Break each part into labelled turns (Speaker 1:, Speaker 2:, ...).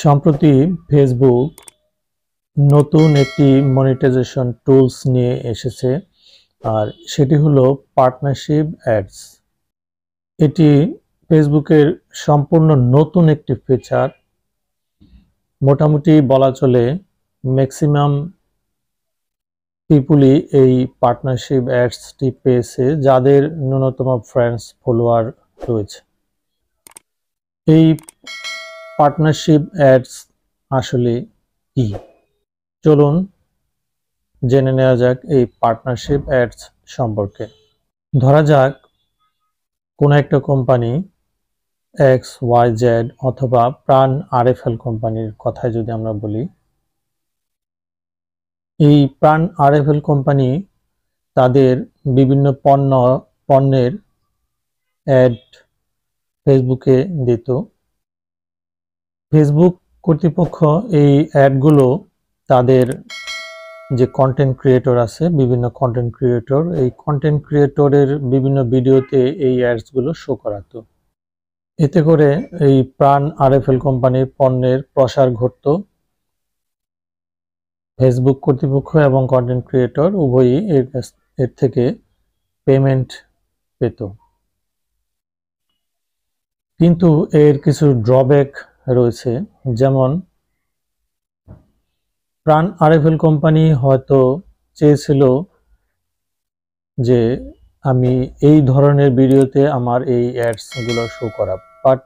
Speaker 1: সম্প্রতি ফেসবুক নতুন একটি মনিটাইজেশন টুলস নিয়ে এসেছে, আর সেটি হলো পার্টনারশিপ অ্যাডস। এটি ফেসবুকের সম্পূর্ণ নতুন একটি ফিচার। মোটামুটি বলা চলে ম্যাক্সিমাম পিপুলই এই পার্টনারশিপ অ্যাডসটি পেয়েছে যাদের ন্যূনতম ফ্রেন্ডস ফলোয়ার রয়েছে। এই পার্টনারশিপ অ্যাডস আসলে কি? চলুন জেনে নেওয়া যাক এই পার্টনারশিপ অ্যাডস সম্পর্কে। ধরা যাক কোনো একটা কোম্পানি XYZ অথবা প্রাণ RFL কোম্পানির কথাই যদি আমরা বলি, এই প্রাণ RFL কোম্পানি তাদের বিভিন্ন পণ্যের অ্যাড ফেসবুকে দিত। ফেসবুক কর্তৃপক্ষ এই অ্যাডগুলো তাদের যে কন্টেন্ট ক্রিয়েটর আছে, বিভিন্ন কন্টেন্ট ক্রিয়েটর, এই কন্টেন্ট ক্রিয়েটরের বিভিন্ন ভিডিওতে এই অ্যাডসগুলো শো করাতো। এতে করে এই প্রাণ RFL কোম্পানির পণ্যের প্রসার ঘটতো। ফেসবুক কর্তৃপক্ষ এবং কন্টেন্ট ক্রিয়েটর উভয়ই এর থেকে পেমেন্ট পেত। কিন্তু এর কিছু ড্রব্যাক রয়েছে, যেমন প্রাণ RFL কোম্পানি হয়তো চেয়েছিল যে আমি এই ধরনের ভিডিওতে আমার এই অ্যাডসগুলো শো করা, বাট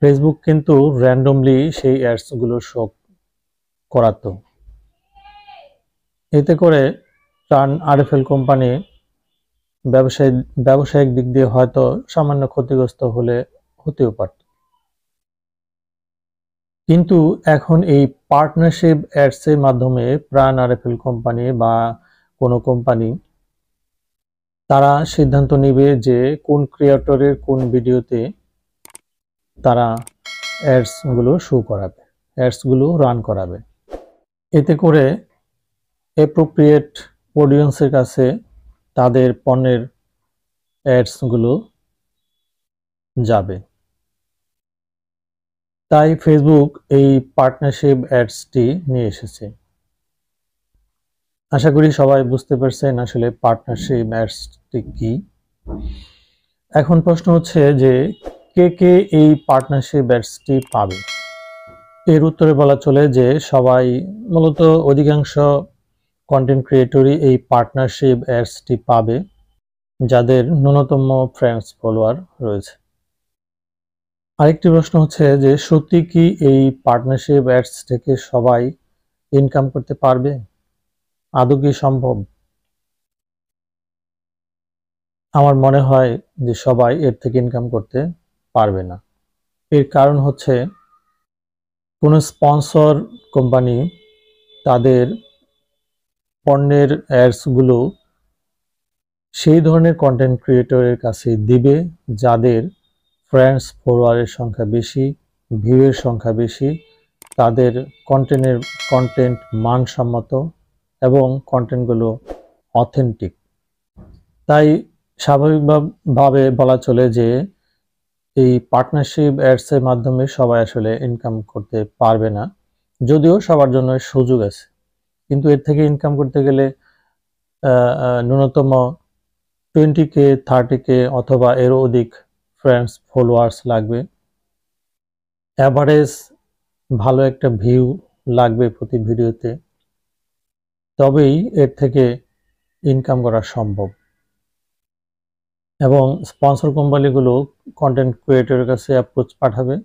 Speaker 1: ফেসবুক কিন্তু র্যান্ডমলি সেই অ্যাডসগুলো শো করাতো। এতে করে প্রাণ RFL কোম্পানি ব্যবসায়িক দিক দিয়ে হয়তো সামান্য ক্ষতিগ্রস্ত হতেও পারত। কিন্তু এখন এই পার্টনারশিপ অ্যাডস এর মাধ্যমে প্রাণ RFL কোম্পানি বা কোনো কোম্পানি তারা সিদ্ধান্ত নেবে যে কোন ক্রিয়েটরের কোন ভিডিওতে তারা অ্যাডসগুলো শো করাবে, অ্যাডসগুলো রান করাবে। এতে করে অ্যাপ্রোপ্রিয়েট অডিয়েন্সের কাছে তাদের পণ্যের অ্যাডসগুলো যাবে। তাই ফেসবুক এই পার্টনারশিপ অ্যাডসটি নিয়ে এসেছে। আশা করি সবাই বুঝতে পারছেন আসলে পার্টনারশিপ অ্যাডসটি কি। এখন প্রশ্ন হচ্ছে যে কে কে এই পার্টনারশিপ অ্যাডসটি পাবে? এর উত্তরে বলা চলে যে সবাই, মূলত অধিকাংশ কন্টেন্ট ক্রিয়েটরই এই পার্টনারশিপ অ্যাডসটি পাবে যাদের ন্যূনতম ফ্রেন্ডস ফলোয়ার রয়েছে। আরেকটি প্রশ্ন হচ্ছে যে সত্যি কি এই পার্টনারশিপ অ্যাডস থেকে সবাই ইনকাম করতে পারবে? আদৌ কি সম্ভব? আমার মনে হয় যে সবাই এর থেকে ইনকাম করতে পারবে না। এর কারণ হচ্ছে কোনো স্পন্সর কোম্পানি তাদের পণ্যের অ্যাডসগুলো সেই ধরনের কন্টেন্ট ক্রিয়েটরের কাছে দিবে যাদের ফ্রেন্ডস ফলোয়ারের সংখ্যা বেশি, ভিউয়ের সংখ্যা বেশি, তাদের কন্টেন্ট মানসম্মত এবং কন্টেন্টগুলো অথেন্টিক। তাই স্বাভাবিকভাবে বলা চলে যে এই পার্টনারশিপ অ্যাডসের মাধ্যমে সবাই আসলে ইনকাম করতে পারবে না, যদিও সবার জন্য সুযোগ আছে। কিন্তু এর থেকে ইনকাম করতে গেলে ন্যূনতম 20K 30K অথবা এরও অধিক ফ্রেন্ডস ফলোয়ার্স লাগবে। অ্যাভারেজ ভালো একটা ভিউ লাগবে প্রতি ভিডিওতে, তবেই এর থেকে ইনকাম করা সম্ভব। এবং স্পন্সর কোম্পানিগুলো কন্টেন্ট ক্রিয়েটরের কাছে অ্যাপ্রোচ পাঠাবে,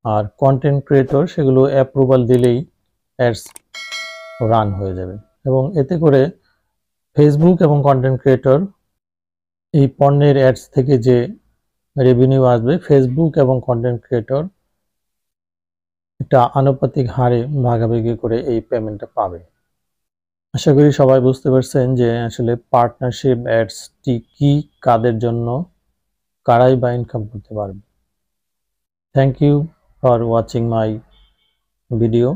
Speaker 1: আর কন্টেন্ট ক্রিয়েটর সেগুলো অ্যাপ্রুভাল দিলেই অ্যাডস রান হয়ে যাবে। এবং এতে করে ফেসবুক এবং কন্টেন্ট ক্রিয়েটর এই পণ্যের অ্যাডস থেকে যে রেভিনিউ আসবে, ফেসবুক এবং কন্টেন্ট ক্রিয়েটর একটা আনুপাতিক হারে ভাগাভাগি করে এই পেমেন্টটা পাবে। আশা করি সবাই বুঝতে পারছেন যে আসলে পার্টনারশিপ অ্যাডসটি কি, কাদের জন্য, কারাই বা ইনকাম করতে পারবে। Thank you for watching my video.